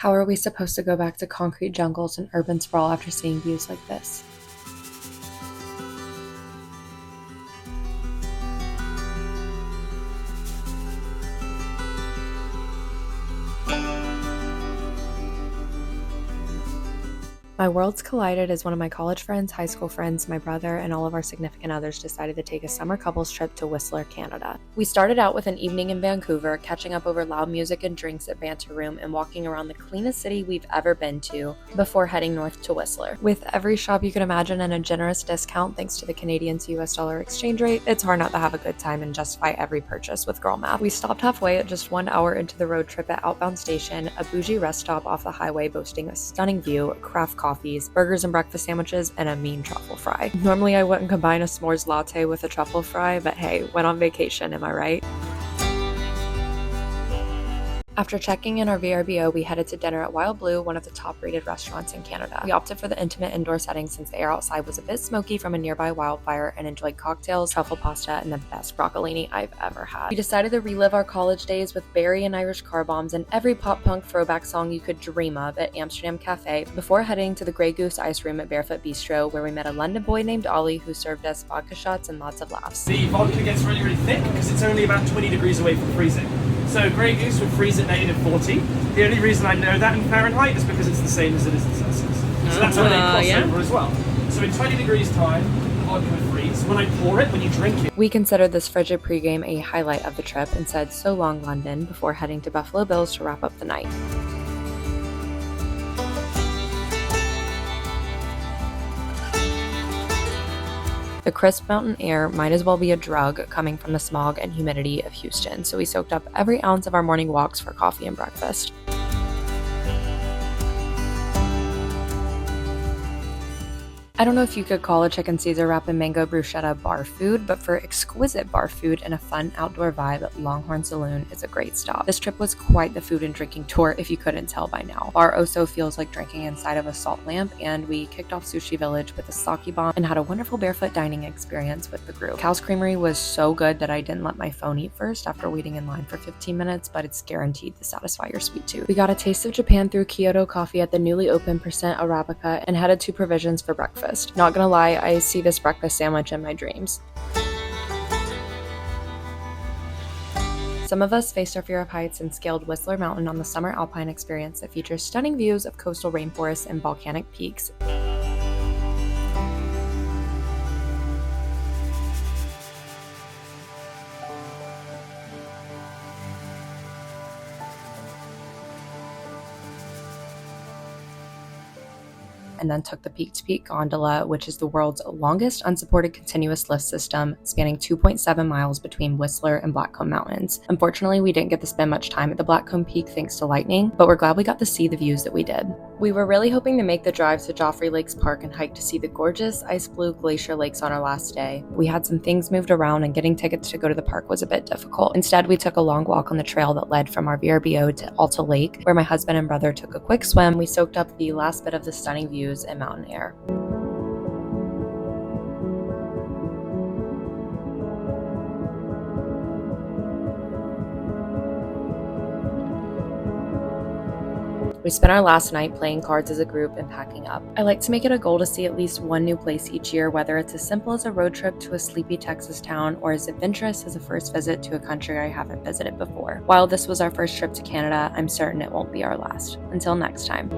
How are we supposed to go back to concrete jungles and urban sprawl after seeing views like this? My worlds collided as one of my college friends, high school friends, my brother, and all of our significant others decided to take a summer couples trip to Whistler, Canada. We started out with an evening in Vancouver, catching up over loud music and drinks at Banter Room and walking around the cleanest city we've ever been to before heading north to Whistler. With every shop you can imagine and a generous discount thanks to the Canadian to US dollar exchange rate, it's hard not to have a good time and justify every purchase with Girl Math. We stopped halfway at just 1 hour into the road trip at Outbound Station, a bougie rest stop off the highway boasting a stunning view, craft coffees, burgers and breakfast sandwiches, and a mean truffle fry. Normally I wouldn't combine a s'mores latte with a truffle fry, but hey, went on vacation, am I right? After checking in our VRBO, we headed to dinner at Wild Blue, one of the top-rated restaurants in Canada. We opted for the intimate indoor setting since the air outside was a bit smoky from a nearby wildfire and enjoyed cocktails, truffle pasta, and the best broccolini I've ever had. We decided to relive our college days with berry and Irish car bombs and every pop-punk throwback song you could dream of at Amsterdam Cafe before heading to the Grey Goose Ice Room at Barefoot Bistro, where we met a London boy named Ollie who served us vodka shots and lots of laughs. The vodka gets really, really thick because it's only about 20 degrees away from freezing. So Grey Goose would freeze at -40. The only reason I know that in Fahrenheit is because it's the same as it is in Celsius. So that's how they cross over as well. So in 20 degrees time, the vodka would freeze. When I pour it, when you drink it. We considered this frigid pregame a highlight of the trip and said so long London before heading to Buffalo Bills to wrap up the night. The crisp mountain air might as well be a drug coming from the smog and humidity of Houston, so we soaked up every ounce of our morning walks for coffee and breakfast. I don't know if you could call a chicken Caesar wrap and mango bruschetta bar food, but for exquisite bar food and a fun outdoor vibe, Longhorn Saloon is a great stop. This trip was quite the food and drinking tour if you couldn't tell by now. Bar Oso feels like drinking inside of a salt lamp, and we kicked off Sushi Village with a sake bomb and had a wonderful barefoot dining experience with the group. Cal's Creamery was so good that I didn't let my phone eat first after waiting in line for 15 minutes, but it's guaranteed to satisfy your sweet tooth. We got a taste of Japan through Kyoto Coffee at the newly opened Percent Arabica and headed to Provisions for breakfast. Not gonna lie, I see this breakfast sandwich in my dreams. Some of us faced our fear of heights and scaled Whistler Mountain on the summer alpine experience that features stunning views of coastal rainforests and volcanic peaks. And then took the peak-to-peak gondola, which is the world's longest unsupported continuous lift system, spanning 2.7 miles between Whistler and Blackcomb Mountains. Unfortunately, we didn't get to spend much time at the Blackcomb Peak thanks to lightning, but we're glad we got to see the views that we did. We were really hoping to make the drive to Joffrey Lakes Park and hike to see the gorgeous ice blue glacier lakes on our last day. We had some things moved around and getting tickets to go to the park was a bit difficult. Instead, we took a long walk on the trail that led from our VRBO to Alta Lake, where my husband and brother took a quick swim. We soaked up the last bit of the stunning views and mountain air. We spent our last night playing cards as a group and packing up. I like to make it a goal to see at least one new place each year, whether it's as simple as a road trip to a sleepy Texas town or as adventurous as a first visit to a country I haven't visited before. While this was our first trip to Canada, I'm certain it won't be our last. Until next time.